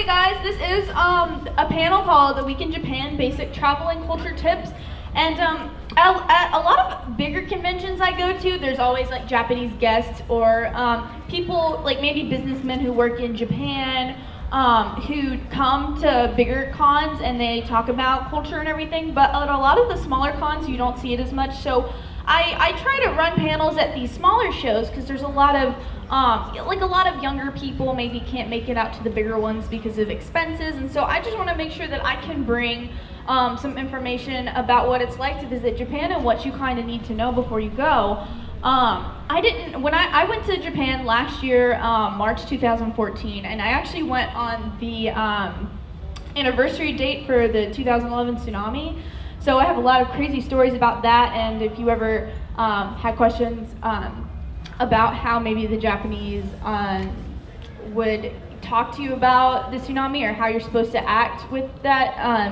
guys, this is a panel called The Week in Japan, Basic Travel and Culture Tips. And at a lot of bigger conventions I go to, there's always like Japanese guests or people like maybe businessmen who work in Japan who come to bigger cons and they talk about culture and everything. But at a lot of the smaller cons, you don't see it as much. So I try to run panels at these smaller shows because there's a lot of younger people maybe can't make it out to the bigger ones because of expenses, and so I just want to make sure that I can bring some information about what it's like to visit Japan and what you kind of need to know before you go. I went to Japan last year, March 2014, and I actually went on the anniversary date for the 2011 tsunami. So I have a lot of crazy stories about that, and if you ever had questions about how maybe the Japanese would talk to you about the tsunami or how you're supposed to act with that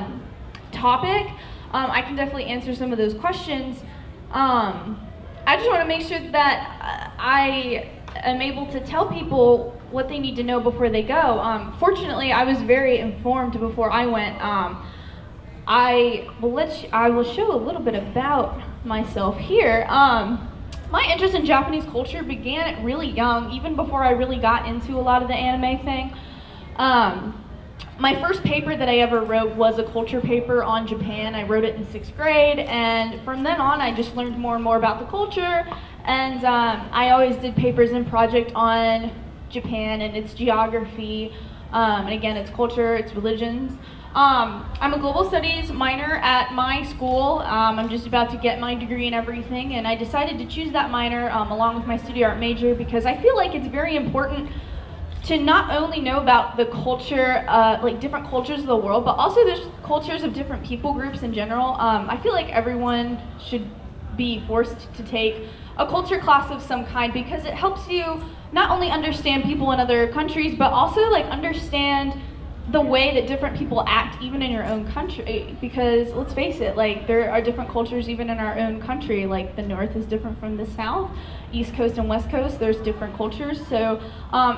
topic, I can definitely answer some of those questions. I just want to make sure that I am able to tell people what they need to know before they go. Fortunately, I was very informed before I went. I will show a little bit about myself here. My interest in Japanese culture began really young, even before I really got into a lot of the anime thing. My first paper that I ever wrote was a culture paper on Japan. I wrote it in 6th grade, and from then on I just learned more and more about the culture, and I always did papers and projects on Japan and its geography, and again, its culture, its religions. I'm a global studies minor at my school. I'm just about to get my degree and everything, and I decided to choose that minor along with my studio art major because I feel like it's very important to not only know about the culture, like different cultures of the world, but also there's cultures of different people groups in general. I feel like everyone should be forced to take a culture class of some kind because it helps you not only understand people in other countries, but also like understand the way that different people act even in your own country, because let's face it, like there are different cultures even in our own country. Like the North is different from the South, East Coast and West Coast, there's different cultures. So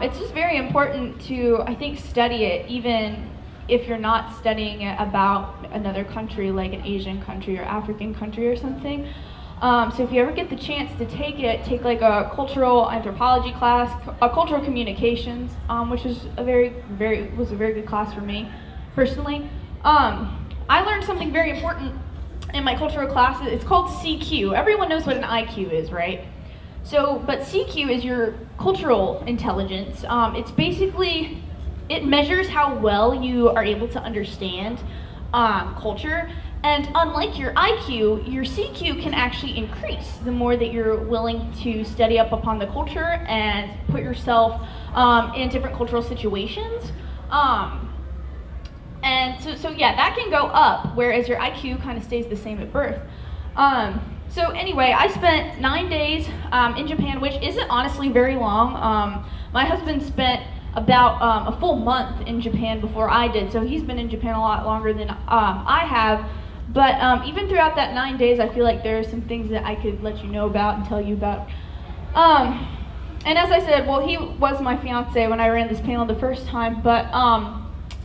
it's just very important to, I think, study it even if you're not studying it about another country like an Asian country or African country or something. So if you ever get the chance to take it, take like a cultural anthropology class, a cultural communications, which is was a very good class for me, personally. I learned something very important in my cultural class. It's called CQ. Everyone knows what an IQ is, right? So, but CQ is your cultural intelligence. It's basically, it measures how well you are able to understand culture. And unlike your IQ, your CQ can actually increase the more that you're willing to study up upon the culture and put yourself in different cultural situations. And so yeah, that can go up, whereas your IQ kind of stays the same at birth. So anyway, I spent 9 days in Japan, which isn't honestly very long. My husband spent about a full month in Japan before I did, so he's been in Japan a lot longer than I have. But even throughout that 9 days, I feel like there are some things that I could let you know about and tell you about. And as I said, well, he was my fiance when I ran this panel the first time, but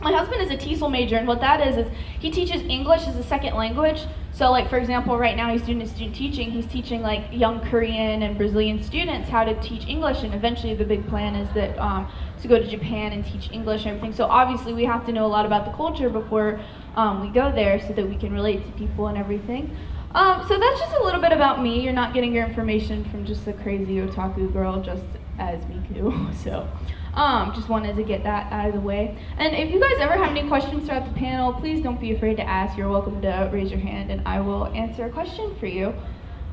my husband is a TESOL major, and what that is he teaches English as a second language. So like, for example, right now he's doing student teaching. He's teaching like young Korean and Brazilian students how to teach English, and eventually the big plan is that to go to Japan and teach English and everything. So obviously we have to know a lot about the culture before we go there so that we can relate to people and everything. So that's just a little bit about me. You're not getting your information from just a crazy otaku girl, just as me too. So just wanted to get that out of the way. And if you guys ever have any questions throughout the panel, please don't be afraid to ask. You're welcome to raise your hand and I will answer a question for you.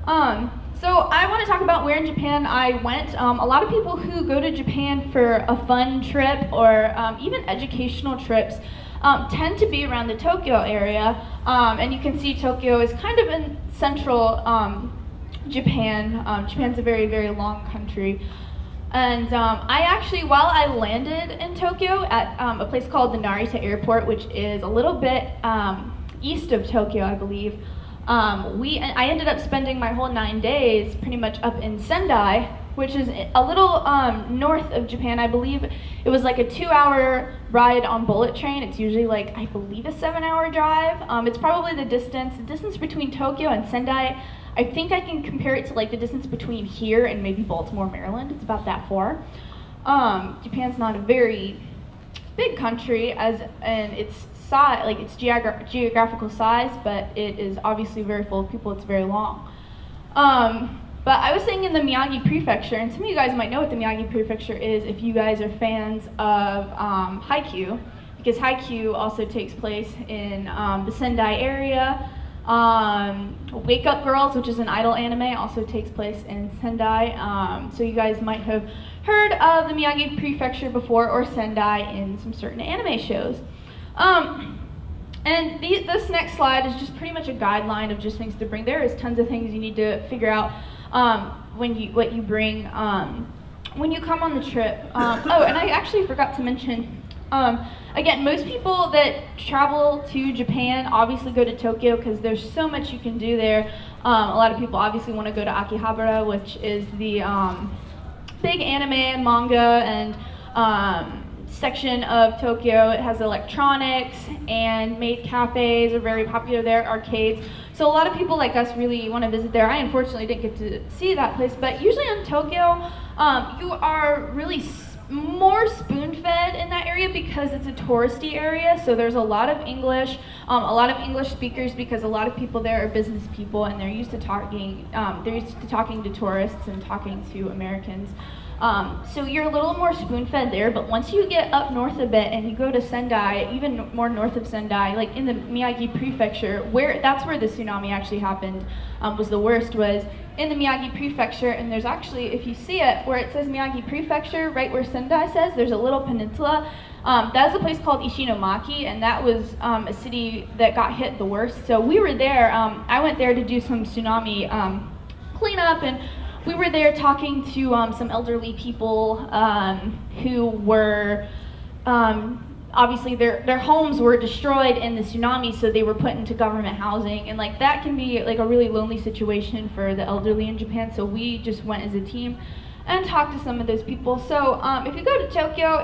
So I want to talk about where in Japan I went. A lot of people who go to Japan for a fun trip or even educational trips tend to be around the Tokyo area. And you can see Tokyo is kind of in central Japan. Japan's a very, very long country. And I actually, while I landed in Tokyo at a place called the Narita Airport, which is a little bit east of Tokyo, I believe, I ended up spending my whole 9 days pretty much up in Sendai, which is a little north of Japan. I believe it was like a 2-hour ride on bullet train. It's usually like, I believe, a 7-hour drive. It's probably the distance between Tokyo and Sendai. I think I can compare it to like the distance between here and maybe Baltimore, Maryland. It's about that far. Japan's not a very big country and its size, like its geographical size, but it is obviously very full of people. It's very long. But I was staying in the Miyagi Prefecture, and some of you guys might know what the Miyagi Prefecture is if you guys are fans of Haikyuu, because Haikyuu also takes place in the Sendai area. Wake Up Girls, which is an idol anime, also takes place in Sendai. So you guys might have heard of the Miyagi Prefecture before, or Sendai in some certain anime shows. And this next slide is just pretty much a guideline of just things to bring. There is tons of things you need to figure out what you bring when you come on the trip. Oh, and I actually forgot to mention, again, most people that travel to Japan obviously go to Tokyo because there's so much you can do there. A lot of people obviously want to go to Akihabara, which is the big anime and manga and section of Tokyo. It has electronics and maid cafes are very popular there, arcades. So a lot of people like us really want to visit there. I unfortunately didn't get to see that place, but usually in Tokyo, you are really more spoon-fed in that area because it's a touristy area. So there's a lot of English speakers because a lot of people there are business people and they're used to talking to tourists and talking to Americans. So you're a little more spoon-fed there, but once you get up north a bit and you go to Sendai, even more north of Sendai, like in the Miyagi Prefecture, that's where the tsunami actually happened, was the worst, was in the Miyagi Prefecture. And there's actually, if you see it, where it says Miyagi Prefecture, right where Sendai says, there's a little peninsula. That is a place called Ishinomaki, and that was a city that got hit the worst. So we were there, I went there to do some tsunami cleanup, and we were there talking to some elderly people who were, obviously their homes were destroyed in the tsunami, so they were put into government housing, and like that can be like a really lonely situation for the elderly in Japan. So we just went as a team and talked to some of those people. So if you go to Tokyo,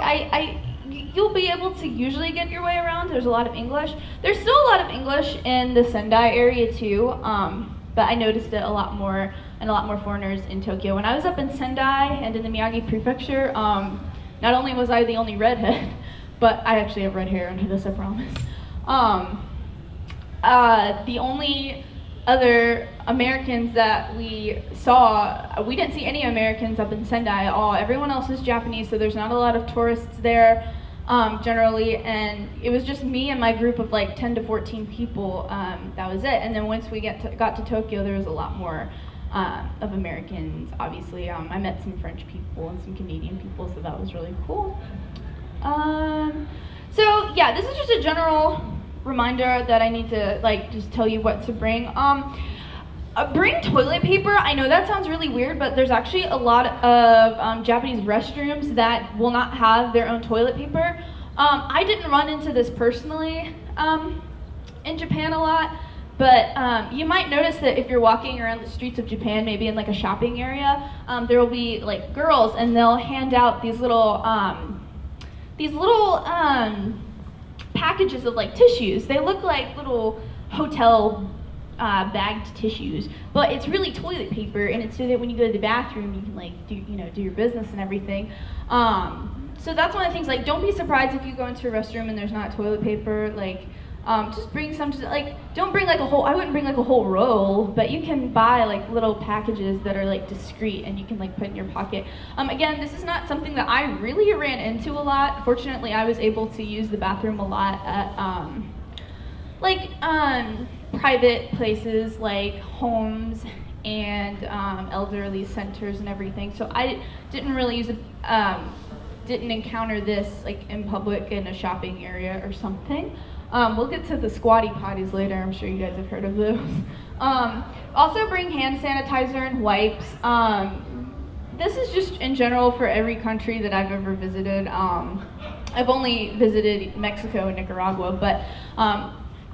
you'll be able to usually get your way around. There's a lot of English. There's still a lot of English in the Sendai area too, but I noticed it a lot more foreigners in Tokyo. When I was up in Sendai and in the Miyagi Prefecture, not only was I the only redhead, but I actually have red hair under this, I promise. The only other Americans that we saw, we didn't see any Americans up in Sendai at all. Everyone else is Japanese, so there's not a lot of tourists there generally, and it was just me and my group of like 10 to 14 people. That was it. And then once we got to Tokyo, there was a lot more of Americans, obviously. I met some French people and some Canadian people, so that was really cool. So yeah, this is just a general reminder that I need to like just tell you what to bring. Bring toilet paper. I know that sounds really weird, but there's actually a lot of Japanese restrooms that will not have their own toilet paper. I didn't run into this personally in Japan a lot, but you might notice that if you're walking around the streets of Japan, maybe in like a shopping area, there will be like girls, and they'll hand out these little packages of like tissues. They look like little hotel bagged tissues, but it's really toilet paper, and it's so that when you go to the bathroom, you can like do your business and everything. So that's one of the things. Like, don't be surprised if you go into a restroom and there's not toilet paper. Like, just bring some. Don't bring like a whole. I wouldn't bring like a whole roll, but you can buy like little packages that are like discreet, and you can like put in your pocket. Again, this is not something that I really ran into a lot. Fortunately, I was able to use the bathroom a lot at private places like homes and elderly centers and everything. So I didn't really use it. Didn't encounter this like in public in a shopping area or something. We'll get to the squatty potties later. I'm sure you guys have heard of those. Also bring hand sanitizer and wipes. This is just in general for every country that I've ever visited. I've only visited Mexico and Nicaragua, but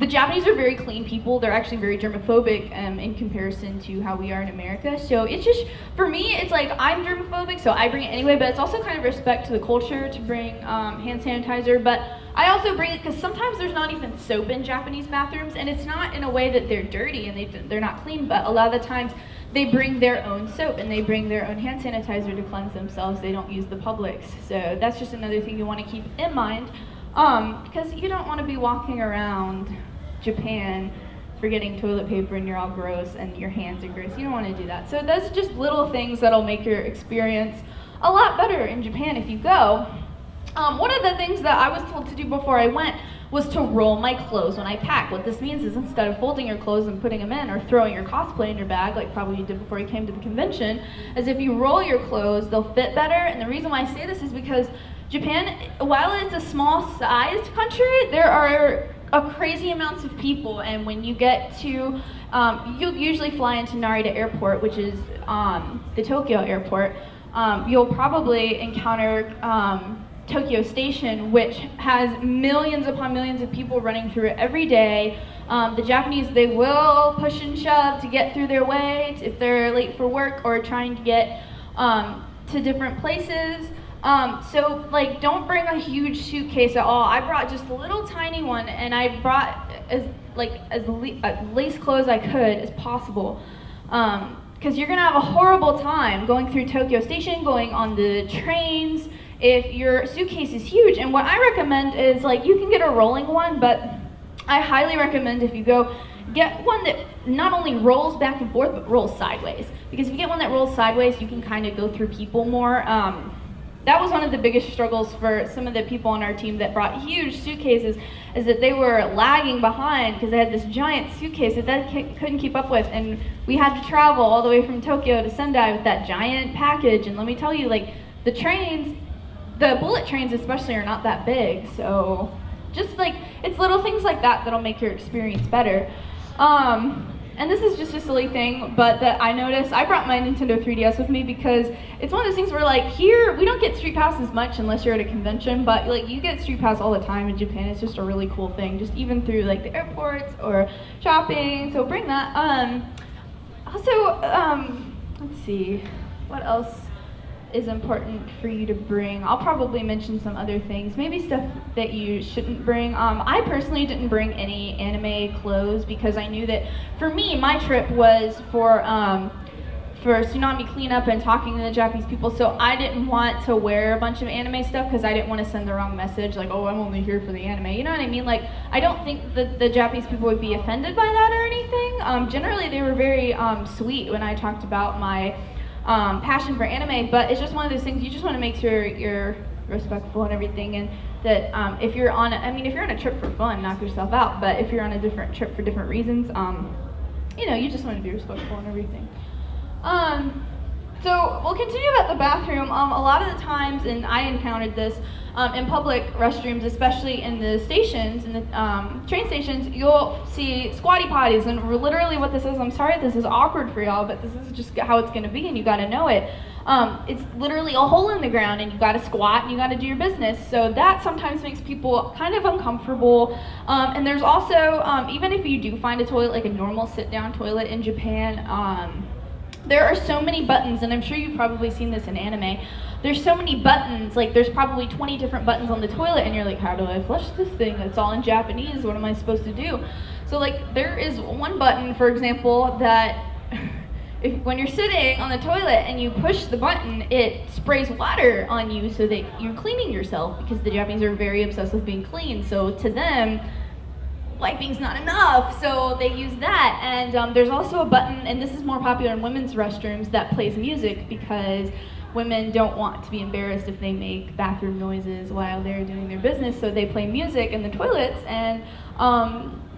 the Japanese are very clean people. They're actually very germophobic in comparison to how we are in America. So it's just, for me, it's like I'm germophobic, so I bring it anyway, but it's also kind of respect to the culture to bring hand sanitizer. But I also bring it because sometimes there's not even soap in Japanese bathrooms, and it's not in a way that they're dirty and they're not clean, but a lot of the times they bring their own soap and they bring their own hand sanitizer to cleanse themselves. They don't use the public's. So that's just another thing you want to keep in mind. Because you don't want to be walking around Japan forgetting toilet paper and you're all gross and your hands are gross. You don't want to do that. So those are just little things that'll make your experience a lot better in Japan if you go. One of the things that I was told to do before I went was to roll my clothes when I pack. What this means is instead of folding your clothes and putting them in or throwing your cosplay in your bag, like probably you did before you came to the convention, is if you roll your clothes, they'll fit better. And the reason why I say this is because Japan, while it's a small-sized country, there are crazy amounts of people, and when you get to, you'll usually fly into Narita Airport, which is the Tokyo airport. You'll probably encounter Tokyo Station, which has millions upon millions of people running through it every day. The Japanese, they will push and shove to get through their way if they're late for work or trying to get to different places. So like, don't bring a huge suitcase at all. I brought just a little tiny one, and I brought as least clothes I could as possible. Because you're gonna have a horrible time going through Tokyo Station, going on the trains, if your suitcase is huge. And what I recommend is, like, you can get a rolling one, but I highly recommend if you go, get one that not only rolls back and forth, but rolls sideways. Because if you get one that rolls sideways, you can kind of go through people more. That was one of the biggest struggles for some of the people on our team that brought huge suitcases, is that they were lagging behind because they had this giant suitcase that they couldn't keep up with, and we had to travel all the way from Tokyo to Sendai with that giant package. And let me tell you, like, the trains, the bullet trains especially, are not that big. So just like, it's little things like that that'll make your experience better. And this is just a silly thing, but that I noticed, I brought my Nintendo 3DS with me because it's one of those things where, like, here, we don't get Street Pass as much unless you're at a convention, but like, you get Street Pass all the time in Japan. It's just a really cool thing, just even through like the airports or shopping, so bring that. Let's see, what else is important for you to bring? I'll probably mention some other things, maybe stuff that you shouldn't bring. I personally didn't bring any anime clothes because I knew that for me, my trip was for tsunami cleanup and talking to the Japanese people, so I didn't want to wear a bunch of anime stuff because I didn't want to send the wrong message, like, oh, I'm only here for the anime, you know what I mean? Like, I don't think that the Japanese people would be offended by that or anything. Generally, they were very sweet when I talked about my passion for anime, but it's just one of those things, you just want to make sure you're respectful and everything, and that if you're on a trip for fun, knock yourself out, but if you're on a different trip for different reasons, you know, you just want to be respectful and everything. So we'll continue about the bathroom. A lot of the times, and I encountered this in public restrooms, especially in the stations, in the train stations, you'll see squatty potties, and literally what this is, I'm sorry if this is awkward for y'all, but this is just how it's going to be, and you got to know it. It's literally a hole in the ground, and you got to squat, and you got to do your business. So that sometimes makes people kind of uncomfortable. And there's also, even if you do find a toilet, like a normal sit-down toilet in Japan, there are so many buttons, and I'm sure you've probably seen this in anime. There's so many buttons, like there's probably 20 different buttons on the toilet, and you're like, how do I flush this thing? It's all in Japanese, what am I supposed to do? So like, there is one button, for example, that when you're sitting on the toilet and you push the button, it sprays water on you so that you're cleaning yourself, because the Japanese are very obsessed with being clean. So to them, wiping's not enough, so they use that. And there's also a button, and this is more popular in women's restrooms, that plays music, because women don't want to be embarrassed if they make bathroom noises while they're doing their business, so they play music in the toilets. And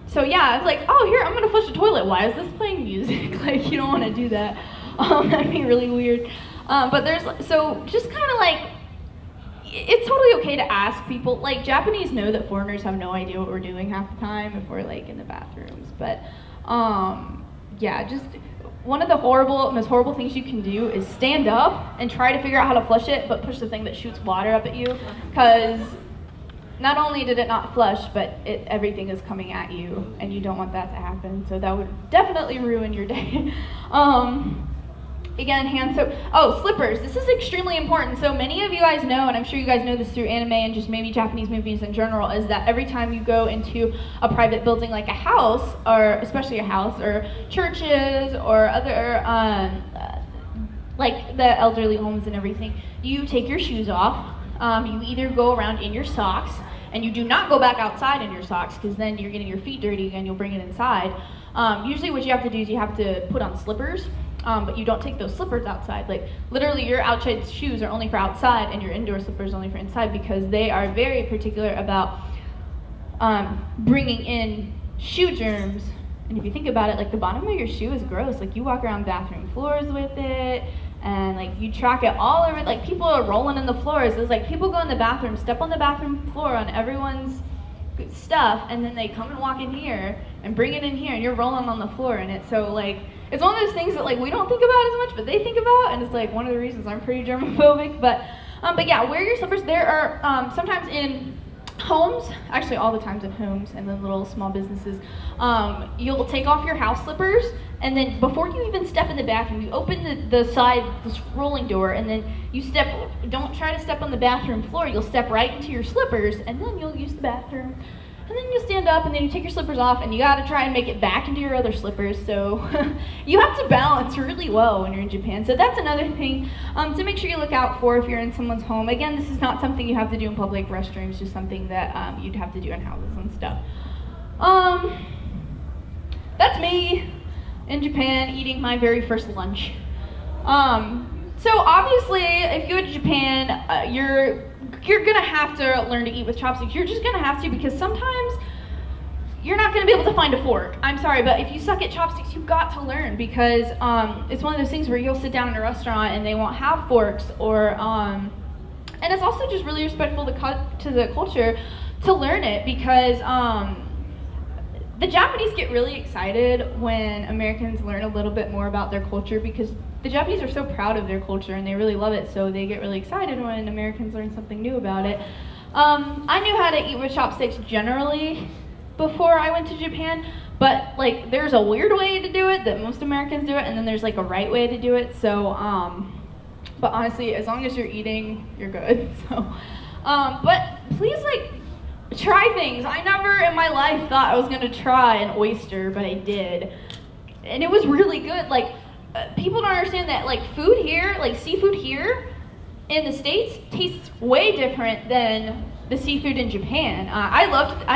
so yeah, it's like, oh, here, I'm gonna flush the toilet, why is this playing music? Like, you don't want to do that. That'd be really weird. But there's, so just kind of like, it's totally okay to ask people. Like, Japanese know that foreigners have no idea what we're doing half the time if we're like in the bathrooms. But yeah, just one of the most horrible things you can do is stand up and try to figure out how to flush it, but push the thing that shoots water up at you, because not only did it not flush, but everything is coming at you, and you don't want that to happen. So that would definitely ruin your day. Again, hand soap. Oh, slippers. This is extremely important. So many of you guys know, and I'm sure you guys know this through anime and just maybe Japanese movies in general, is that every time you go into a private building like a house, or especially a house, or churches, or other, like the elderly homes and everything, you take your shoes off. You either go around in your socks, and you do not go back outside in your socks, because then you're getting your feet dirty and you'll bring it inside. Usually what you have to do is you have to put on slippers. But you don't take those slippers outside. Like, literally, your outside shoes are only for outside, and your indoor slippers are only for inside, because they are very particular about bringing in shoe germs. And if you think about it, like, the bottom of your shoe is gross. Like, you walk around bathroom floors with it, and, like, you track it all over. Like, people are rolling in the floors. It's like people go in the bathroom, step on the bathroom floor on everyone's stuff, and then they come and walk in here and bring it in here, and you're rolling on the floor. And it's so, like, it's one of those things that, like, we don't think about as much, but they think about, and it's like one of the reasons I'm pretty germophobic. But yeah, wear your slippers. There are sometimes in homes, actually all the times in homes and then little small businesses, you'll take off your house slippers, and then before you even step in the bathroom, you open the side, this rolling door, and then you don't try to step on the bathroom floor. You'll step right into your slippers, and then you'll use the bathroom. And then you stand up, and then you take your slippers off, and you gotta try and make it back into your other slippers. So you have to balance really well when you're in Japan. So that's another thing to make sure you look out for if you're in someone's home. Again, this is not something you have to do in public restrooms, just something that you'd have to do in houses and stuff. That's me in Japan eating my very first lunch. So obviously, if you go to Japan, you're gonna have to learn to eat with chopsticks. You're just gonna have to, because sometimes you're not gonna be able to find a fork. I'm sorry, but if you suck at chopsticks, you've got to learn, because it's one of those things where you'll sit down in a restaurant and they won't have forks, or and it's also just really respectful to the culture to learn it, because the Japanese get really excited when Americans learn a little bit more about their culture, because the Japanese are so proud of their culture and they really love it, so they get really excited when Americans learn something new about it. I knew how to eat with chopsticks generally before I went to Japan, but like there's a weird way to do it that most Americans do it, and then there's like a right way to do it. So, but honestly, as long as you're eating, you're good. So, but please try things. I never in my life thought I was gonna try an oyster, but I did, and it was really good. People don't understand that food here, seafood here in the States tastes way different than the seafood in Japan. I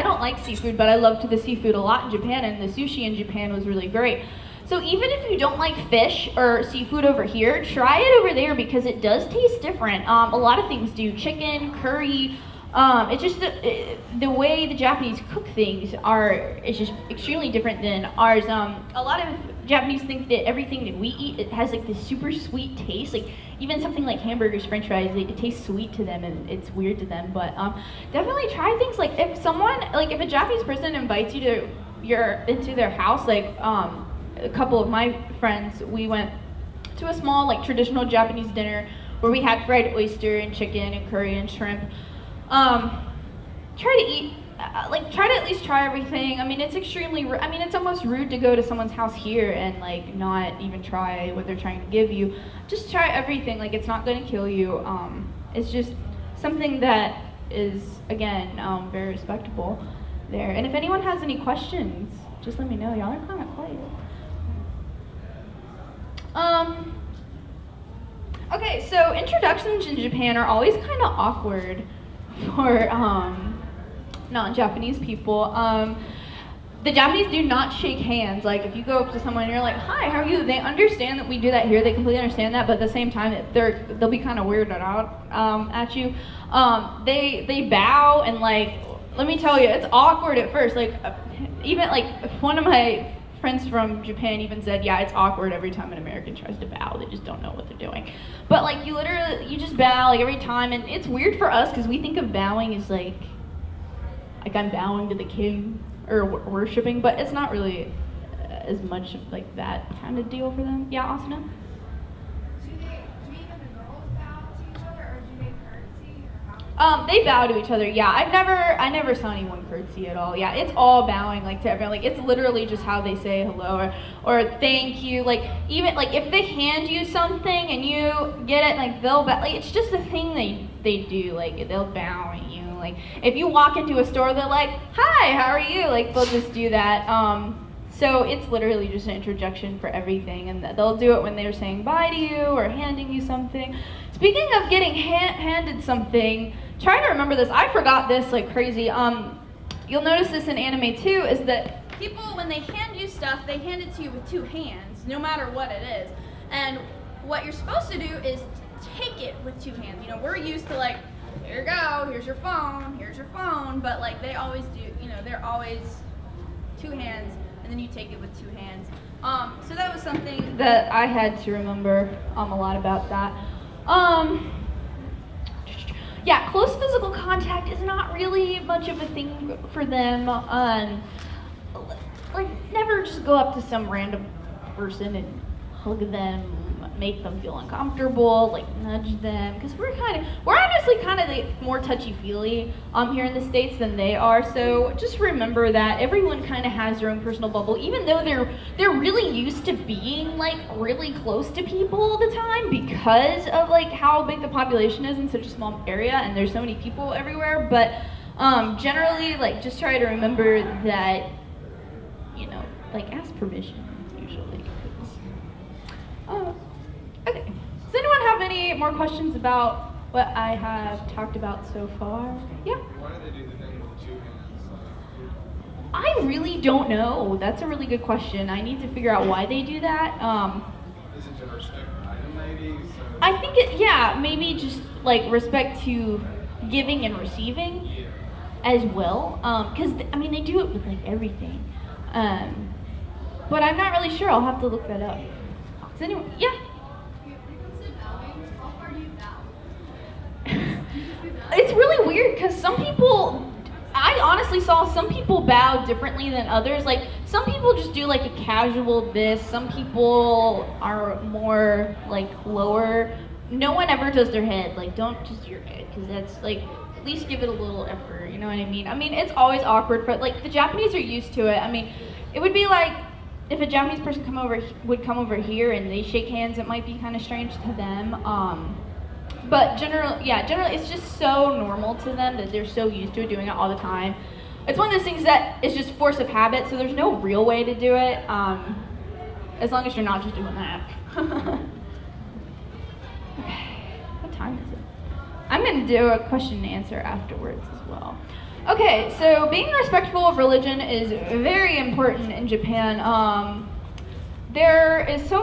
don't like seafood, but I loved the seafood a lot in Japan, and the sushi in Japan was really great. So even if you don't like fish or seafood over here, try it over there, because it does taste different. A lot of things do. Chicken, curry, it's just the way the Japanese cook things is just extremely different than ours. A lot of Japanese think that everything that we eat, it has this super sweet taste. Even something like hamburgers, french fries, it tastes sweet to them, and it's weird to them. But definitely try things. If a Japanese person invites you into their house, a couple of my friends, we went to a small traditional Japanese dinner where we had fried oyster and chicken and curry and shrimp. Try to eat, try to at least try everything. I mean, it's it's almost rude to go to someone's house here and not even try what they're trying to give you. Just try everything. It's not going to kill you. It's just something that is, again, very respectable there. And if anyone has any questions, just let me know. Y'all are kind of quiet. Okay, so introductions in Japan are always kind of awkward for non-Japanese people. The Japanese do not shake hands. If you go up to someone and you're like, "Hi, how are you?" They understand that we do that here. They completely understand that, but at the same time, they'll be kind of weirded out at you. They bow, and let me tell you, it's awkward at first. Even one of my friends from Japan even said, yeah, it's awkward every time an American tries to bow. They just don't know what they're doing. But you just bow every time, and it's weird for us because we think of bowing as I'm bowing to the king or worshiping, but it's not really as much that kind of deal for them. Yeah, Asuna? Do even the girls bow to each other, or do they curtsy? They bow to each other. Yeah, I never saw anyone curtsy at all. Yeah, it's all bowing like to everyone. Like it's literally just how they say hello or thank you. Like even like if they hand you something and you get it, like they'll bow. Like it's just a thing they do. Like they'll bow at you. Like if you walk into a store, they're like, "Hi, how are you?" Like they'll just do that. So it's literally just an introduction for everything, and they'll do it when they're saying bye to you or handing you something. Speaking of getting handed something, try to remember this. I forgot this like crazy. You'll notice this in anime too, is that people, when they hand you stuff, they hand it to you with two hands, no matter what it is. And what you're supposed to do is take it with two hands. You know, we're used to like, here you go, here's your phone, but like they always do, you know, they're always two hands, and then you take it with two hands. So that was something that I had to remember a lot about that. Yeah, close physical contact is not really much of a thing for them. Like, never just go up to some random person and hug them, make them feel uncomfortable, like nudge them, because we're honestly kind of the more touchy-feely here in the States than they are. So just remember that everyone kind of has their own personal bubble, even though they're really used to being like really close to people all the time because of like how big the population is in such a small area and there's so many people everywhere. But generally, like just try to remember that, you know, like ask permission usually. Okay. Does anyone have any more questions about what I have talked about so far? Yeah? Why do they do the thing with the two hands? I really don't know. That's a really good question. I need to figure out why they do that. Is it to respect the item maybe? So I think maybe just like respect to giving and receiving as well. Because, I mean, they do it with like everything. But I'm not really sure. I'll have to look that up. Does anyone? Yeah? It's really weird because some people, I honestly saw some people bow differently than others. Like some people just do like a casual this, some people are more like lower. No one ever does their head, like don't just do your head because that's like, at least give it a little effort, you know what I mean? I mean, it's always awkward for, like the Japanese are used to it. I mean, it would be like, if a Japanese person would come over here and they shake hands, it might be kind of strange to them. But generally, it's just so normal to them that they're so used to it, doing it all the time. It's one of those things that is just force of habit, so there's no real way to do it, as long as you're not just doing that. Okay, what time is it? I'm going to do a question and answer afterwards as well. Okay, so being respectful of religion is very important in Japan. There's a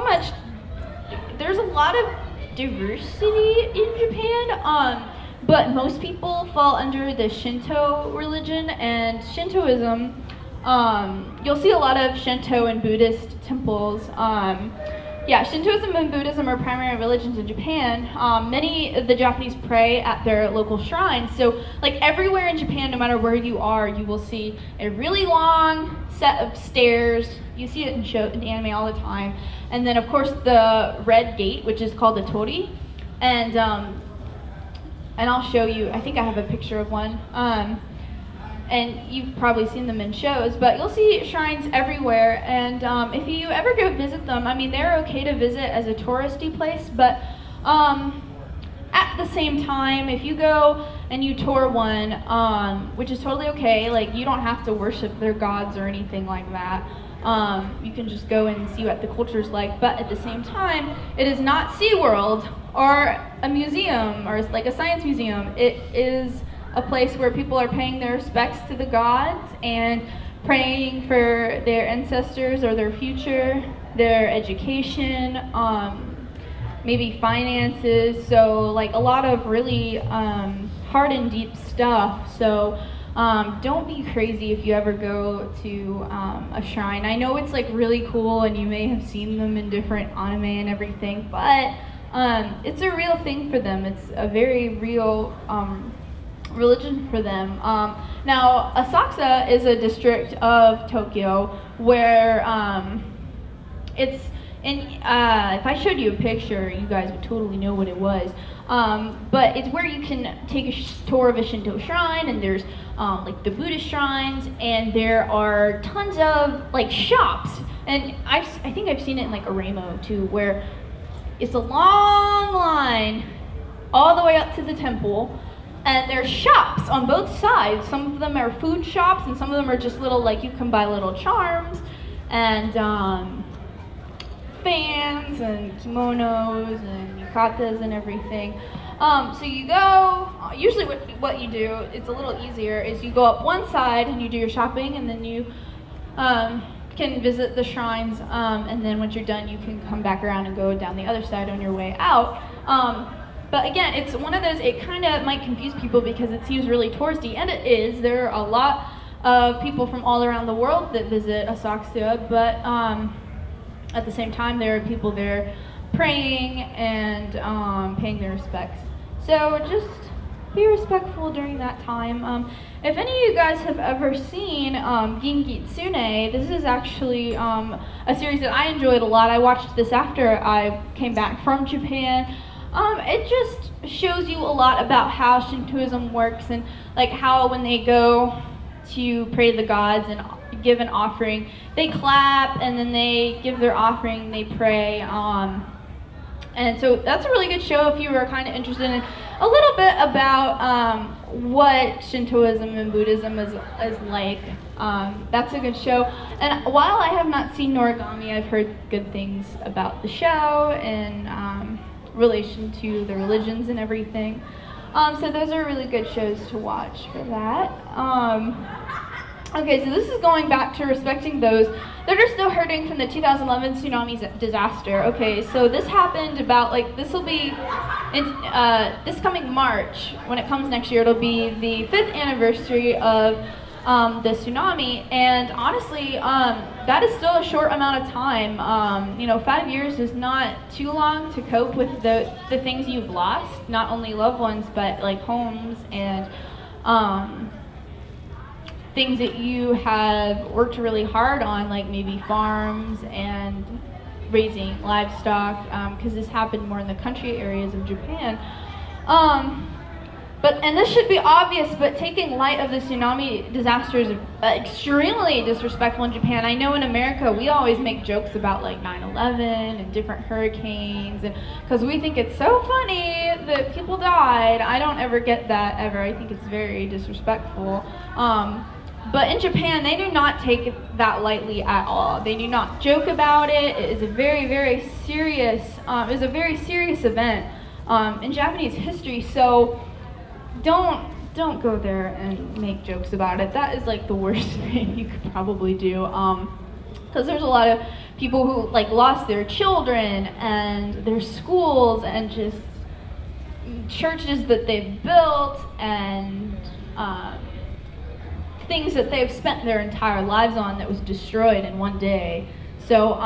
lot of diversity in Japan, but most people fall under the Shinto religion, and Shintoism, you'll see a lot of Shinto and Buddhist temples. Shintoism and Buddhism are primary religions in Japan. Many of the Japanese pray at their local shrines. So, like everywhere in Japan, no matter where you are, you will see a really long set of stairs. You see it in anime all the time. And then, of course, the red gate, which is called the Tori. And I'll show you. I think I have a picture of one. And you've probably seen them in shows, but you'll see shrines everywhere, and if you ever go visit them, I mean, they're okay to visit as a touristy place, but at the same time, if you go and you tour one, which is totally okay, like, you don't have to worship their gods or anything like that. You can just go and see what the culture's like, but at the same time, it is not SeaWorld or a museum or like a science museum. It is a place where people are paying their respects to the gods and praying for their ancestors or their future, their education, maybe finances, so like a lot of really hard and deep stuff. So don't be crazy if you ever go to a shrine. I know it's like really cool and you may have seen them in different anime and everything, but it's a real thing for them. It's a very real religion for them. Now, Asakusa is a district of Tokyo where it's And if I showed you a picture, you guys would totally know what it was. But it's where you can take a tour of a Shinto shrine, and there's like the Buddhist shrines, and there are tons of like shops. And I think I've seen it in like Aramo too, where it's a long line all the way up to the temple, and there's shops on both sides. Some of them are food shops, and some of them are just little, like, you can buy little charms and fans and kimonos and yukatas and everything. So you go, usually what you do, it's a little easier, is you go up one side and you do your shopping, and then you can visit the shrines, and then once you're done, you can come back around and go down the other side on your way out. But again, it's one of those, it kind of might confuse people because it seems really touristy, and it is. There are a lot of people from all around the world that visit Asakusa, but at the same time, there are people there praying and paying their respects. So just be respectful during that time. If any of you guys have ever seen Gingitsune, this is actually a series that I enjoyed a lot. I watched this after I came back from Japan. It just shows you a lot about how Shintoism works, and like how when they go to pray to the gods and give an offering, they clap, and then they give their offering, they pray. And so that's a really good show if you were kind of interested in a little bit about what Shintoism and Buddhism is like. That's a good show. And while I have not seen Noragami, I've heard good things about the show and relation to the religions and everything. So those are really good shows to watch for that. Okay, so this is going back to respecting those that are still hurting from the 2011 tsunami disaster. Okay, so this happened about, like, this will be in this coming March. When it comes next year, it'll be the 5th anniversary of the tsunami, and honestly, that is still a short amount of time. 5 years is not too long to cope with the things you've lost, not only loved ones, but like homes and things that you have worked really hard on, like maybe farms and raising livestock, because this happened more in the country areas of Japan. And this should be obvious, but taking light of the tsunami disaster is extremely disrespectful in Japan. I know in America we always make jokes about like 9/11 and different hurricanes, and because we think it's so funny that people died. I don't ever get that ever. I think it's very disrespectful. But in Japan, they do not take that lightly at all. They do not joke about it. It is a very, very serious. It is a very serious event in Japanese history. So don't go there and make jokes about it. That is like the worst thing you could probably do. Because there's a lot of people who like lost their children and their schools and just churches that they've built and things that they've spent their entire lives on that was destroyed in one day. So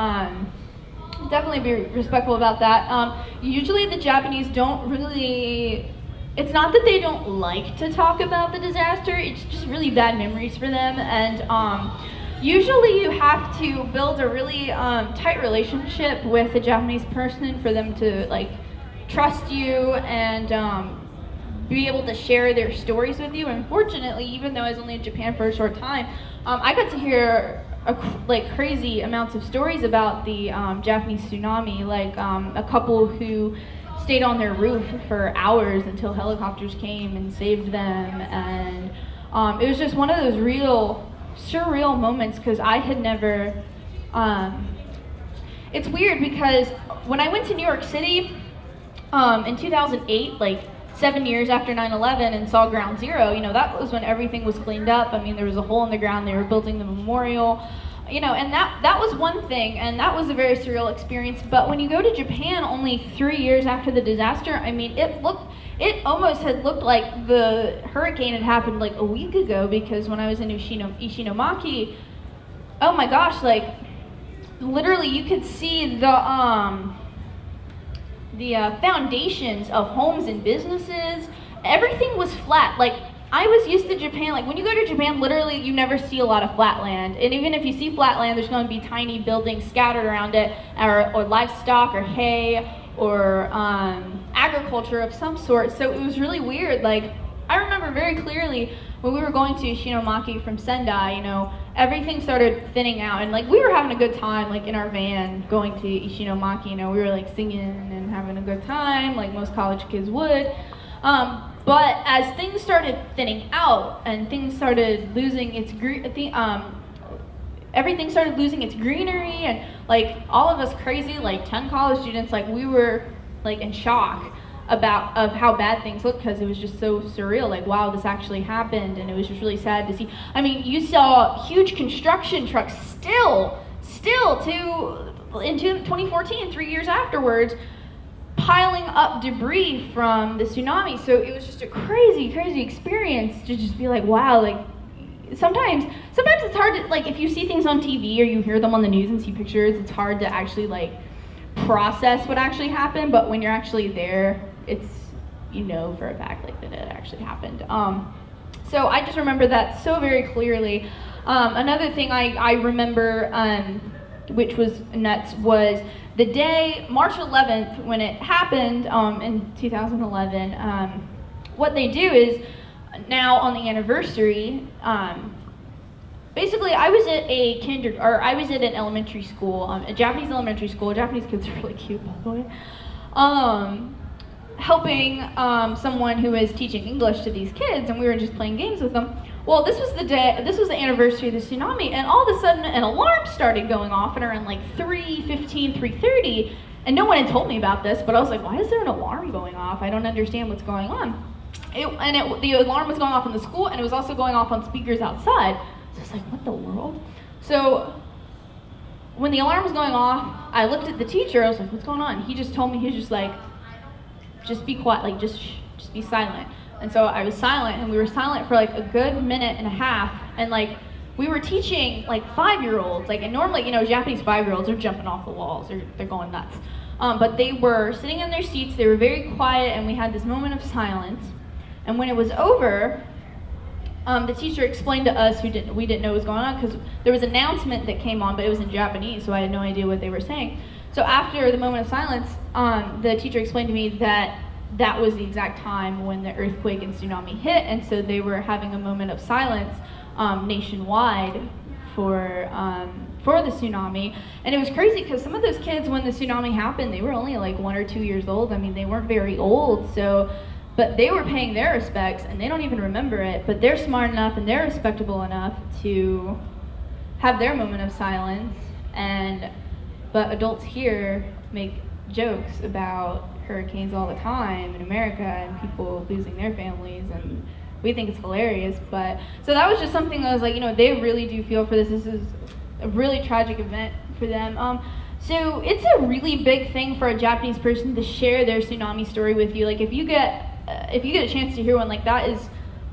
definitely be respectful about that. Usually the Japanese don't really, it's not that they don't like to talk about the disaster, it's just really bad memories for them. And usually you have to build a really tight relationship with a Japanese person for them to like trust you and be able to share their stories with you. Unfortunately, even though I was only in Japan for a short time, I got to hear like crazy amounts of stories about the Japanese tsunami, like a couple who stayed on their roof for hours until helicopters came and saved them, and it was just one of those real surreal moments because I had never, it's weird because when I went to New York City in 2008, like 7 years after 9/11, and saw Ground Zero, that was when everything was cleaned up. I mean, there was a hole in the ground, they were building the memorial, and that was one thing, and that was a very surreal experience. But when you go to Japan only 3 years after the disaster, I mean, it almost had looked like the hurricane had happened like a week ago, because when I was in Ishinomaki, oh my gosh, like literally you could see the foundations of homes and businesses. Everything was flat. Like I was used to Japan, like when you go to Japan, literally you never see a lot of flat land. And even if you see flat land, there's going to be tiny buildings scattered around it, or livestock, or hay, or agriculture of some sort. So it was really weird. Like, I remember very clearly when we were going to Ishinomaki from Sendai, you know, everything started thinning out. And like, we were having a good time, like in our van going to Ishinomaki, you know, we were like singing and having a good time, like most college kids would. But as things started thinning out and things started losing its everything started losing its greenery, and like all of us crazy, like 10 college students, like we were like in shock of how bad things looked, because it was just so surreal. Like, wow, this actually happened, and it was just really sad to see. I mean, you saw huge construction trucks still in 2014, 3 years afterwards, piling up debris from the tsunami. So it was just a crazy experience to just be like, wow, like sometimes it's hard to, like, if you see things on TV or you hear them on the news and see pictures, it's hard to actually like process what actually happened. But when you're actually there, it's, you know for a fact like that it actually happened. So I just remember that so very clearly. Another thing I remember, which was nuts, was the day, March 11th, when it happened in 2011. What they do is, now on the anniversary, basically I was at I was at an elementary school, a Japanese elementary school. Japanese kids are really cute, by the way. Helping someone who was teaching English to these kids, and we were just playing games with them. Well, this was the anniversary of the tsunami, and all of a sudden an alarm started going off at around like 3:15, 3:30, and no one had told me about this, but I was like, why is there an alarm going off? I don't understand what's going on. The alarm was going off in the school, and it was also going off on speakers outside. So I was like, what the world? So when the alarm was going off, I looked at the teacher. I was like, what's going on? He just told me, he was just like, just be quiet, like just be silent. And so I was silent, and we were silent for like a good minute and a half. And like, we were teaching like 5-year-olds, like, and normally, you know, Japanese 5-year-olds are jumping off the walls, they're going nuts. But they were sitting in their seats, they were very quiet, and we had this moment of silence. And when it was over, the teacher explained to us, we didn't know what was going on, because there was an announcement that came on, but it was in Japanese, so I had no idea what they were saying. So after the moment of silence, the teacher explained to me that was the exact time when the earthquake and tsunami hit, and so they were having a moment of silence nationwide for the tsunami. And it was crazy because some of those kids, when the tsunami happened, they were only like 1 or 2 years old. I mean, they weren't very old, but they were paying their respects, and they don't even remember it, but they're smart enough and they're respectable enough to have their moment of silence. But adults here make jokes about hurricanes all the time in America and people losing their families, and we think it's hilarious. But so that was just something that was like, you know, they really do feel for this. This is a really tragic event for them. So it's a really big thing for a Japanese person to share their tsunami story with you. Like, if you get a chance to hear one, like, that is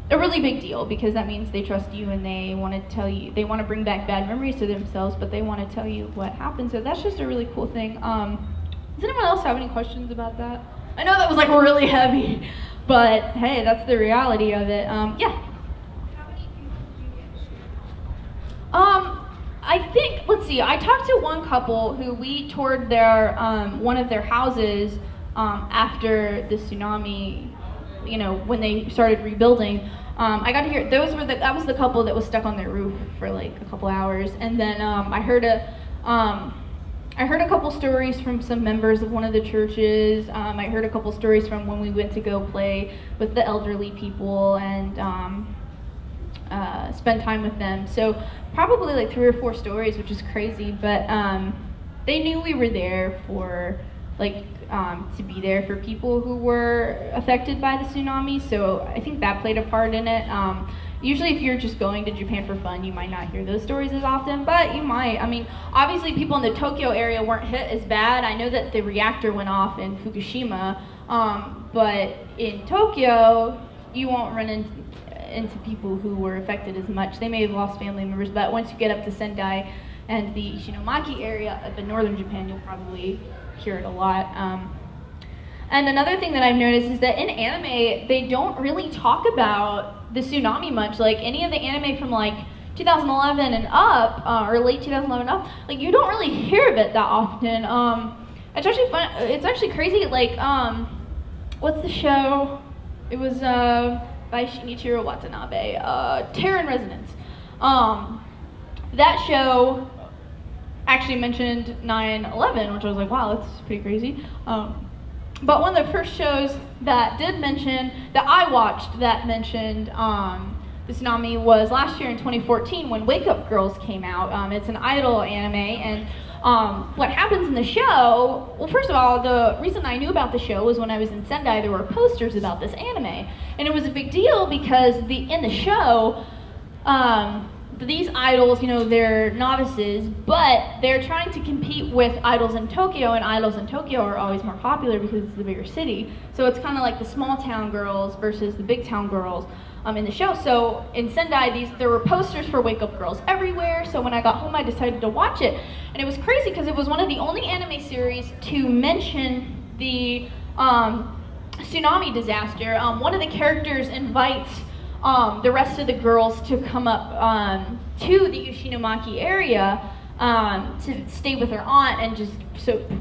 a really big deal, because that means they trust you and they want to tell you, they want to bring back bad memories to themselves, but they want to tell you what happened. So that's just a really cool thing. Does anyone else have any questions about that? I know that was like really heavy, but hey, that's the reality of it. Yeah. How many people did you get to shoot? I think, let's see, I talked to one couple who we toured their one of their houses after the tsunami, you know, when they started rebuilding. I got to hear, that was the couple that was stuck on their roof for like a couple hours. And then I heard a couple stories from some members of one of the churches. I heard a couple stories from when we went to go play with the elderly people and spend time with them. So probably like 3 or 4 stories, which is crazy. But they knew we were there for like to be there for people who were affected by the tsunami. So I think that played a part in it. Usually if you're just going to Japan for fun, you might not hear those stories as often, but you might. I mean, obviously people in the Tokyo area weren't hit as bad. I know that the reactor went off in Fukushima, but in Tokyo, you won't run into people who were affected as much. They may have lost family members, but once you get up to Sendai and the Ishinomaki area up in northern Japan, you'll probably hear it a lot. And another thing that I've noticed is that in anime, they don't really talk about the tsunami much. Like any of the anime from like 2011 and up, or late 2011 up, like you don't really hear of it that often. It's actually fun. It's actually crazy. Like, what's the show? It was by Shinichiro Watanabe. Terror in Resonance. That show actually mentioned 9/11, which I was like, wow, that's pretty crazy. But one of the first shows that did mention, that I watched that mentioned the tsunami was last year in 2014 when Wake Up Girls came out. It's an idol anime, and what happens in the show, well, first of all, the reason I knew about the show was when I was in Sendai, there were posters about this anime. And it was a big deal because in the show, these idols, you know, they're novices, but they're trying to compete with idols in Tokyo, and idols in Tokyo are always more popular because it's the bigger city. So it's kind of like the small town girls versus the big town girls in the show. So in Sendai, there were posters for Wake Up Girls everywhere. So when I got home, I decided to watch it. And it was crazy because it was one of the only anime series to mention the tsunami disaster. One of the characters invites the rest of the girls to come up to the Yoshinomaki area to stay with their aunt and just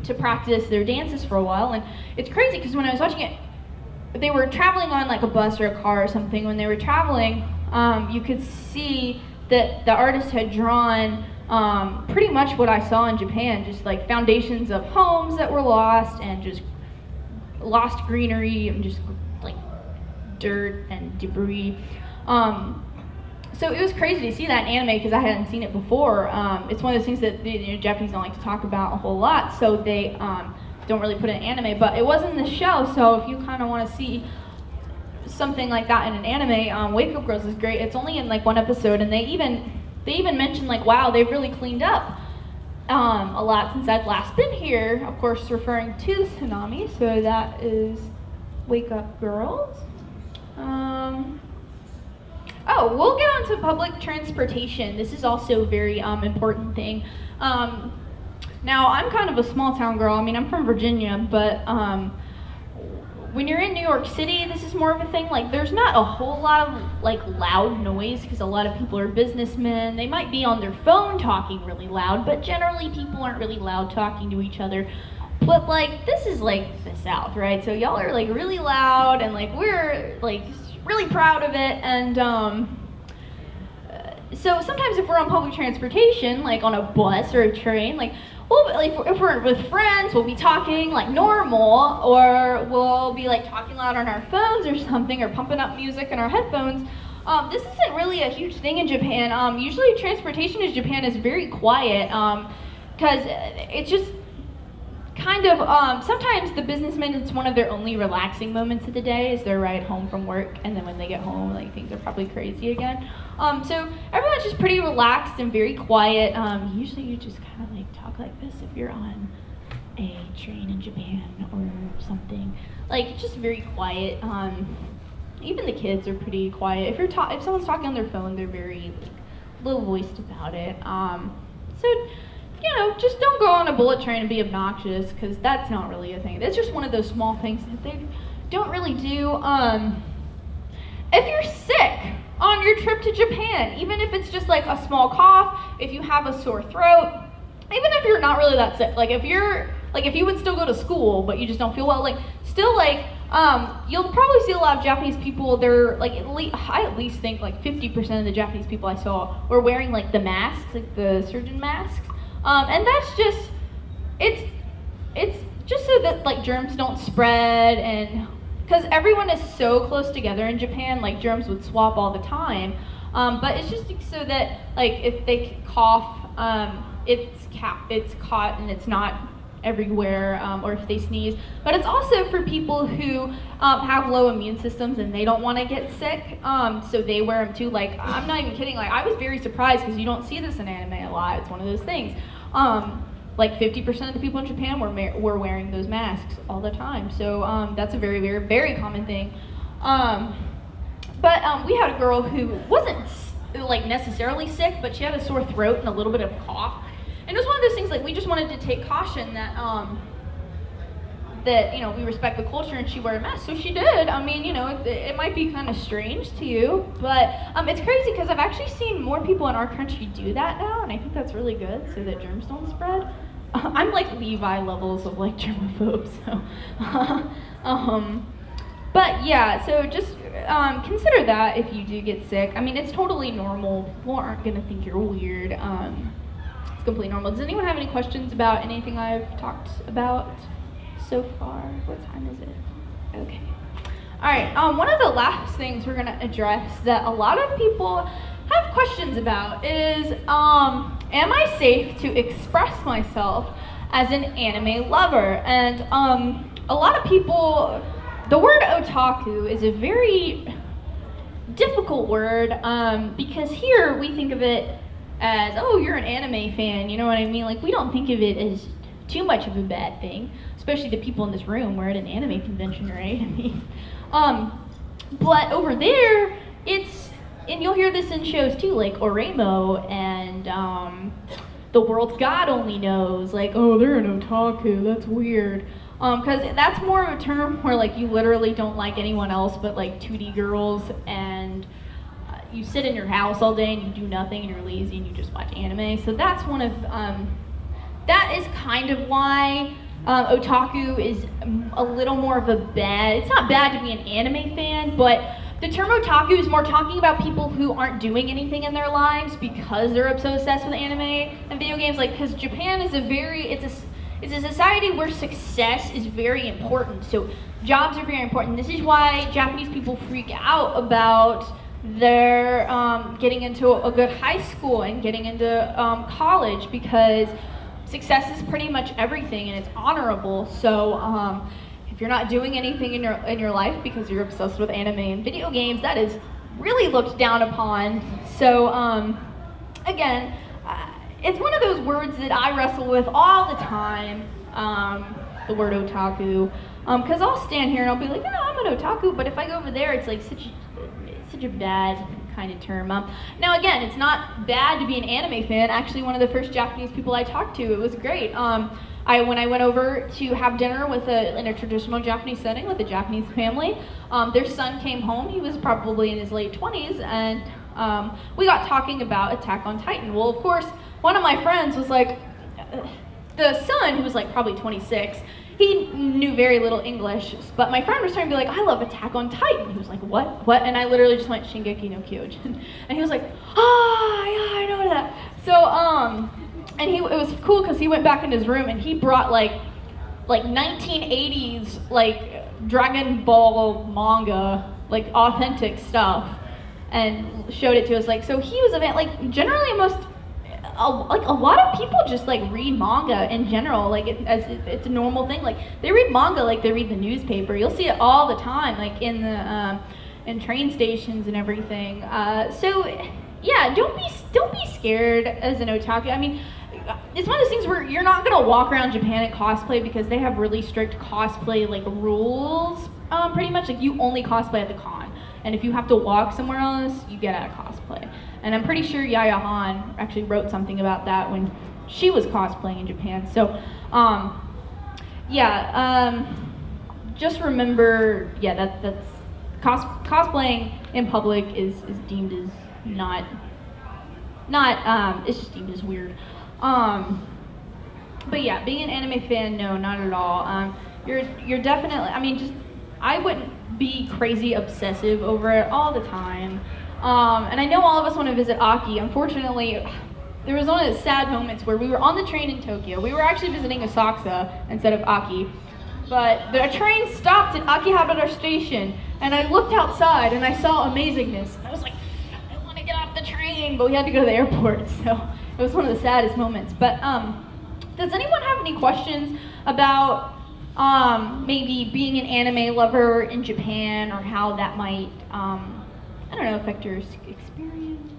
to practice their dances for a while. And it's crazy because when I was watching it, they were traveling on like a bus or a car or something. When they were traveling, you could see that the artist had drawn pretty much what I saw in Japan, just like foundations of homes that were lost and just lost greenery and just like dirt and debris. So it was crazy to see that in anime because I hadn't seen it before. It's one of those things that the Japanese don't like to talk about a whole lot, so they don't really put it in anime. But it wasn't in the show, so if you kind of want to see something like that in an anime, Wake Up Girls is great. It's only in like one episode, and they even mentioned like, wow, they've really cleaned up a lot since I've last been here. Of course, referring to the tsunami. So that is Wake Up Girls. Oh, we'll get on to public transportation. This is also a very important thing. Now, I'm kind of a small town girl. I mean, I'm from Virginia, but when you're in New York City, this is more of a thing. Like, there's not a whole lot of like loud noise because a lot of people are businessmen. They might be on their phone talking really loud, but generally people aren't really loud talking to each other. But like, this is like the South, right? So y'all are like really loud, and like we're like really proud of it. And so sometimes if we're on public transportation, like on a bus or a train, like if we're with friends, we'll be talking like normal, or we'll be like talking loud on our phones or something, or pumping up music in our headphones. This isn't really a huge thing in Japan. Usually transportation in Japan is very quiet because it's just kind of, sometimes the businessmen, it's one of their only relaxing moments of the day is their ride home from work, and then when they get home, like things are probably crazy again. So everyone's just pretty relaxed and very quiet. Usually you just kind of like talk like this if you're on a train in Japan or something. Like just very quiet. Even the kids are pretty quiet. If someone's talking on their phone, they're very like, low voiced about it. So. You know, just don't go on a bullet train and be obnoxious, because that's not really a thing. It's just one of those small things that they don't really do. If you're sick on your trip to Japan, even if it's just like a small cough, if you have a sore throat, even if you're not really that sick, like if you would still go to school, but you just don't feel well, like still like, you'll probably see a lot of Japanese people, they're like, I at least think like 50% of the Japanese people I saw were wearing like the masks, like the surgeon masks. And that's just, it's just so that like germs don't spread, and because everyone is so close together in Japan, like germs would swap all the time. But it's just so that like if they cough, it's caught and it's not everywhere, or if they sneeze. But it's also for people who have low immune systems and they don't want to get sick, so they wear them too. Like, I'm not even kidding, like I was very surprised because you don't see this in anime a lot. It's one of those things. Like 50% of the people in Japan were wearing those masks all the time. So that's a very, very, very common thing. But we had a girl who wasn't like necessarily sick, but she had a sore throat and a little bit of cough. And it was one of those things, like we just wanted to take caution that that, you know, we respect the culture and she wear a mask. So she did. I mean, you know, it might be kind of strange to you, but it's crazy because I've actually seen more people in our country do that now, and I think that's really good so that germs don't spread. I'm like Levi levels of like germaphobe, so. But yeah, so just consider that if you do get sick. I mean, it's totally normal. People aren't gonna think you're weird. It's completely normal. Does anyone have any questions about anything I've talked about so far? What time is it? Okay. All right. One of the last things we're gonna address that a lot of people have questions about is, am I safe to express myself as an anime lover? And a lot of people, the word otaku is a very difficult word because here we think of it as, oh, you're an anime fan, you know what I mean? Like, we don't think of it as too much of a bad thing, especially the people in this room. We're at an anime convention, right? I mean, but over there, it's, and you'll hear this in shows too, like Oremo and The World's God Only Knows, like, oh, they're an otaku, that's weird. Because that's more of a term where like you literally don't like anyone else but like 2D girls, and you sit in your house all day and you do nothing and you're lazy and you just watch anime. So that's one of, that is kind of why otaku is a little more of a bad, it's not bad to be an anime fan, but the term otaku is more talking about people who aren't doing anything in their lives because they're so obsessed with anime and video games. Like, because Japan is it's a society where success is very important. So jobs are very important. This is why Japanese people freak out about their getting into a good high school and getting into college, because success is pretty much everything and it's honorable. So if you're not doing anything in your life because you're obsessed with anime and video games, that is really looked down upon. So again, it's one of those words that I wrestle with all the time, the word otaku, because I'll stand here and I'll be like, yeah, I'm an otaku, but if I go over there, it's like such a bad kind of term. Now again, it's not bad to be an anime fan. Actually, one of the first Japanese people I talked to, it was great. When I went over to have dinner in a traditional Japanese setting with a Japanese family, their son came home. He was probably in his late 20s, and we got talking about Attack on Titan. Well, of course, one of my friends was like, the son, who was like probably 26, he knew very little English, but my friend was trying to be like, I love Attack on Titan. He was like, what? And I literally just went, Shingeki no Kyojin. And he was like, yeah, I know that. So, and it was cool because he went back in his room and he brought like 1980s, like Dragon Ball manga, like authentic stuff, and showed it to us. Like, so he was like, generally a lot of people just like read manga in general, like it's a normal thing. Like, they read manga like they read the newspaper. You'll see it all the time, like in the in train stations and everything. So yeah, don't be scared as an otaku. I mean, it's one of those things where you're not gonna walk around Japan and cosplay because they have really strict cosplay like rules. Pretty much, like, you only cosplay at the con, and if you have to walk somewhere else, you get out of cosplay. And I'm pretty sure Yaya Han actually wrote something about that when she was cosplaying in Japan. So, just remember, yeah, that's cosplaying in public is deemed as not it's just deemed as weird. But yeah, being an anime fan, no, not at all. You're definitely, I mean, I wouldn't be crazy obsessive over it all the time. And I know all of us want to visit Aki. Unfortunately, there was one of the sad moments where we were on the train in Tokyo. We were actually visiting Asakusa instead of Aki. But the train stopped at Akihabara Station, and I looked outside and I saw amazingness. I was like, I want to get off the train, but we had to go to the airport, so it was one of the saddest moments. But does anyone have any questions about maybe being an anime lover in Japan, or how that might, I don't know, affect your experience?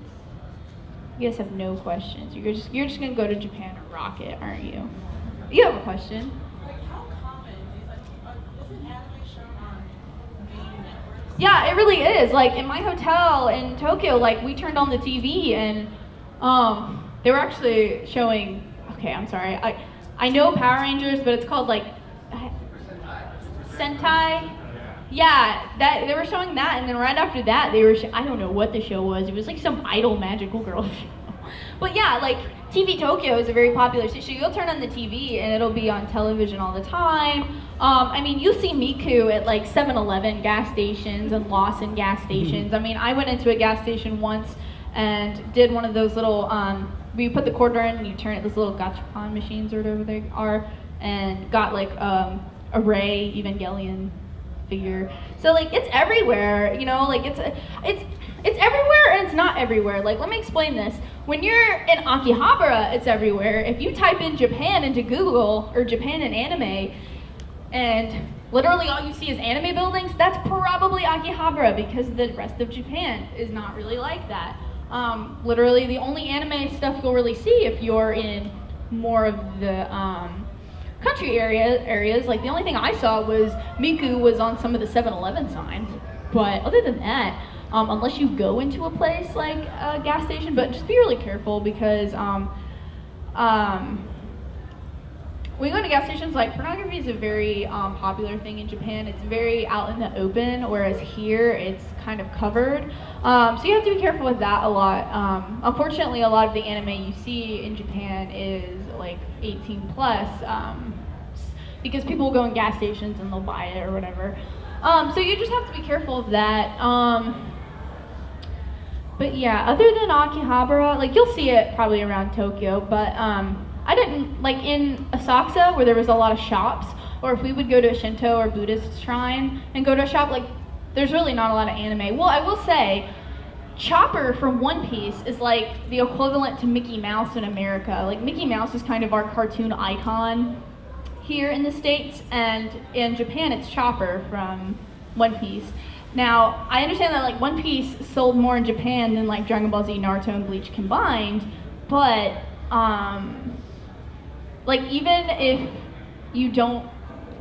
You guys have no questions. You're just gonna go to Japan and rock it, aren't you? You have a question? Like, how common is an anime shown on main networks? Yeah, it really is. Like, in my hotel in Tokyo, like, we turned on the TV and they were actually showing, okay, I'm sorry, I know Power Rangers, but it's called like Sentai. Yeah, that they were showing that, and then right after that, they were. I don't know what the show was. It was like some idol magical girl show. But yeah, like TV Tokyo is a very popular show. You'll turn on the TV and it'll be on television all the time. I mean, you see Miku at like 7-Eleven gas stations and Lawson gas stations. I mean, I went into a gas station once and did one of those little. Where you put the quarter in and you turn it. Those little gachapon machines or whatever they are, and got like a Rey Evangelion figure. So like it's everywhere, you know, like it's everywhere and it's not everywhere. Like let me explain this. When you're in Akihabara, it's everywhere. If you type in Japan into Google or Japan in anime and literally all you see is anime buildings, that's probably Akihabara because the rest of Japan is not really like that. Literally the only anime stuff you'll really see if you're in more of the country areas, like the only thing I saw was Miku was on some of the 7-Eleven signs. But other than that, unless you go into a place like a gas station, but just be really careful because when you go to gas stations, like pornography is a very popular thing in Japan. It's very out in the open, whereas here it's kind of covered. So you have to be careful with that a lot. Unfortunately, a lot of the anime you see in Japan is like 18 plus, because people will go in gas stations and they'll buy it or whatever. So you just have to be careful of that. But yeah, other than Akihabara, like you'll see it probably around Tokyo, but I didn't, like in Asakusa where there was a lot of shops, or if we would go to a Shinto or Buddhist shrine and go to a shop, like there's really not a lot of anime. Well, I will say, Chopper from One Piece is like the equivalent to Mickey Mouse in America. Like Mickey Mouse is kind of our cartoon icon here in the States, and in Japan it's Chopper from One Piece. Now, I understand that like One Piece sold more in Japan than like Dragon Ball Z, Naruto, and Bleach combined, but like even if you don't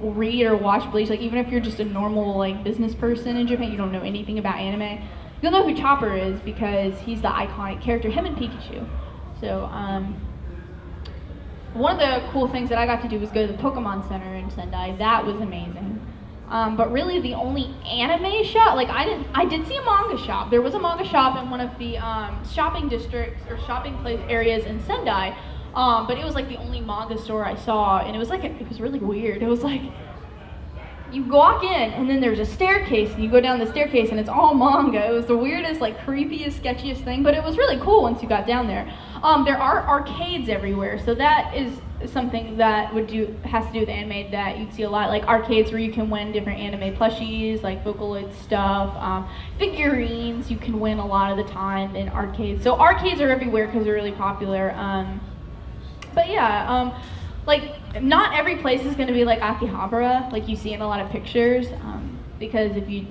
read or watch Bleach, like even if you're just a normal like business person in Japan, you don't know anything about anime, you'll know who Chopper is because he's the iconic character, him and Pikachu. So one of the cool things that I got to do was go to the Pokemon Center in Sendai. That was amazing. But really the only anime shop, like I did see a manga shop. There was a manga shop in one of the shopping districts or shopping place areas in Sendai. But it was like the only manga store I saw, and it was really weird. It was like, you walk in, and then there's a staircase, and you go down the staircase, and it's all manga. It was the weirdest, like creepiest, sketchiest thing, but it was really cool once you got down there. There are arcades everywhere, so that is something that has to do with anime that you'd see a lot, like arcades where you can win different anime plushies, like Vocaloid stuff, figurines you can win a lot of the time in arcades. So arcades are everywhere because they're really popular. But yeah, like not every place is going to be like Akihabara, like you see in a lot of pictures, because if you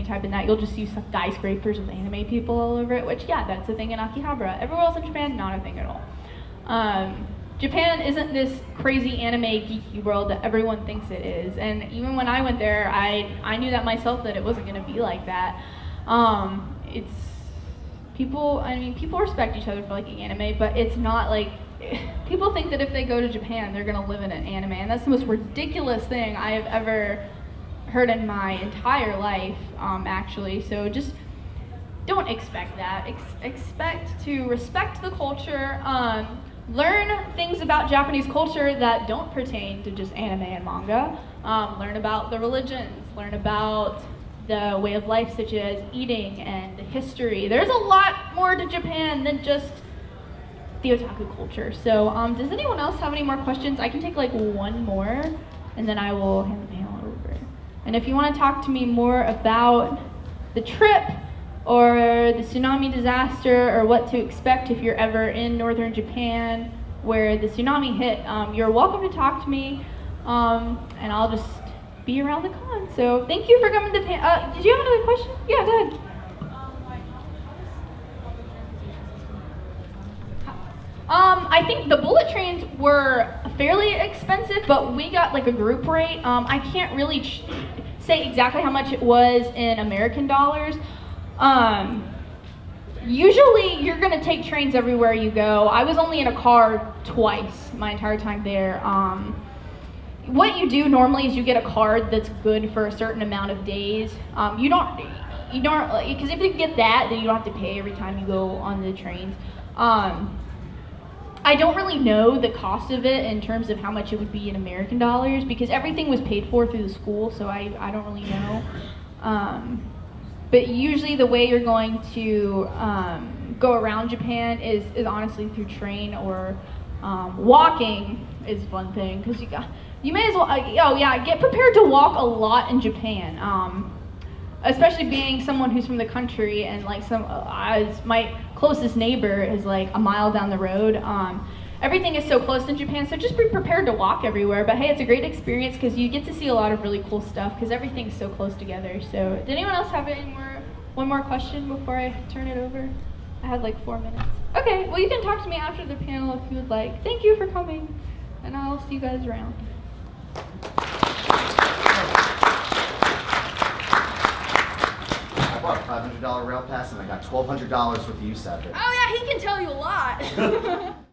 type in that, you'll just see skyscrapers with anime people all over it, which yeah, that's a thing in Akihabara. Everywhere else in Japan, not a thing at all. Japan isn't this crazy anime geeky world that everyone thinks it is, and even when I went there, I knew that myself that it wasn't going to be like that. People respect each other for liking anime, but it's not like, people think that if they go to Japan, they're gonna live in an anime, and that's the most ridiculous thing I have ever heard in my entire life, actually. So just don't expect that. Expect to respect the culture, learn things about Japanese culture that don't pertain to just anime and manga, learn about the religions, learn about the way of life such as eating and the history. There's a lot more to Japan than just the otaku culture. So does anyone else have any more questions? I can take like one more and then I will hand the panel over. And if you want to talk to me more about the trip or the tsunami disaster or what to expect if you're ever in northern Japan where the tsunami hit, you're welcome to talk to me, and I'll just be around the con. So thank you for coming to the panel. Did you have another question? Yeah, go ahead. I think the bullet trains were fairly expensive, but we got like a group rate. I can't really say exactly how much it was in American dollars. Usually you're gonna take trains everywhere you go. I was only in a car twice my entire time there. what you do normally is you get a card that's good for a certain amount of days. You don't, because if you get that, then you don't have to pay every time you go on the trains. I don't really know the cost of it in terms of how much it would be in American dollars because everything was paid for through the school, so I don't really know. But usually the way you're going to go around Japan is honestly through train or walking is one thing because you may as well, get prepared to walk a lot in Japan. Especially being someone who's from the country and like as my closest neighbor is like a mile down the road. Everything is so close in Japan, so just be prepared to walk everywhere. But hey, it's a great experience because you get to see a lot of really cool stuff because everything's so close together. So did anyone else have one more question before I turn it over? I had like 4 minutes. Okay, well you can talk to me after the panel if you would like. Thank you for coming, and I'll see you guys around. I bought a $500 rail pass and I got $1,200 worth of use out of it. Oh yeah, he can tell you a lot.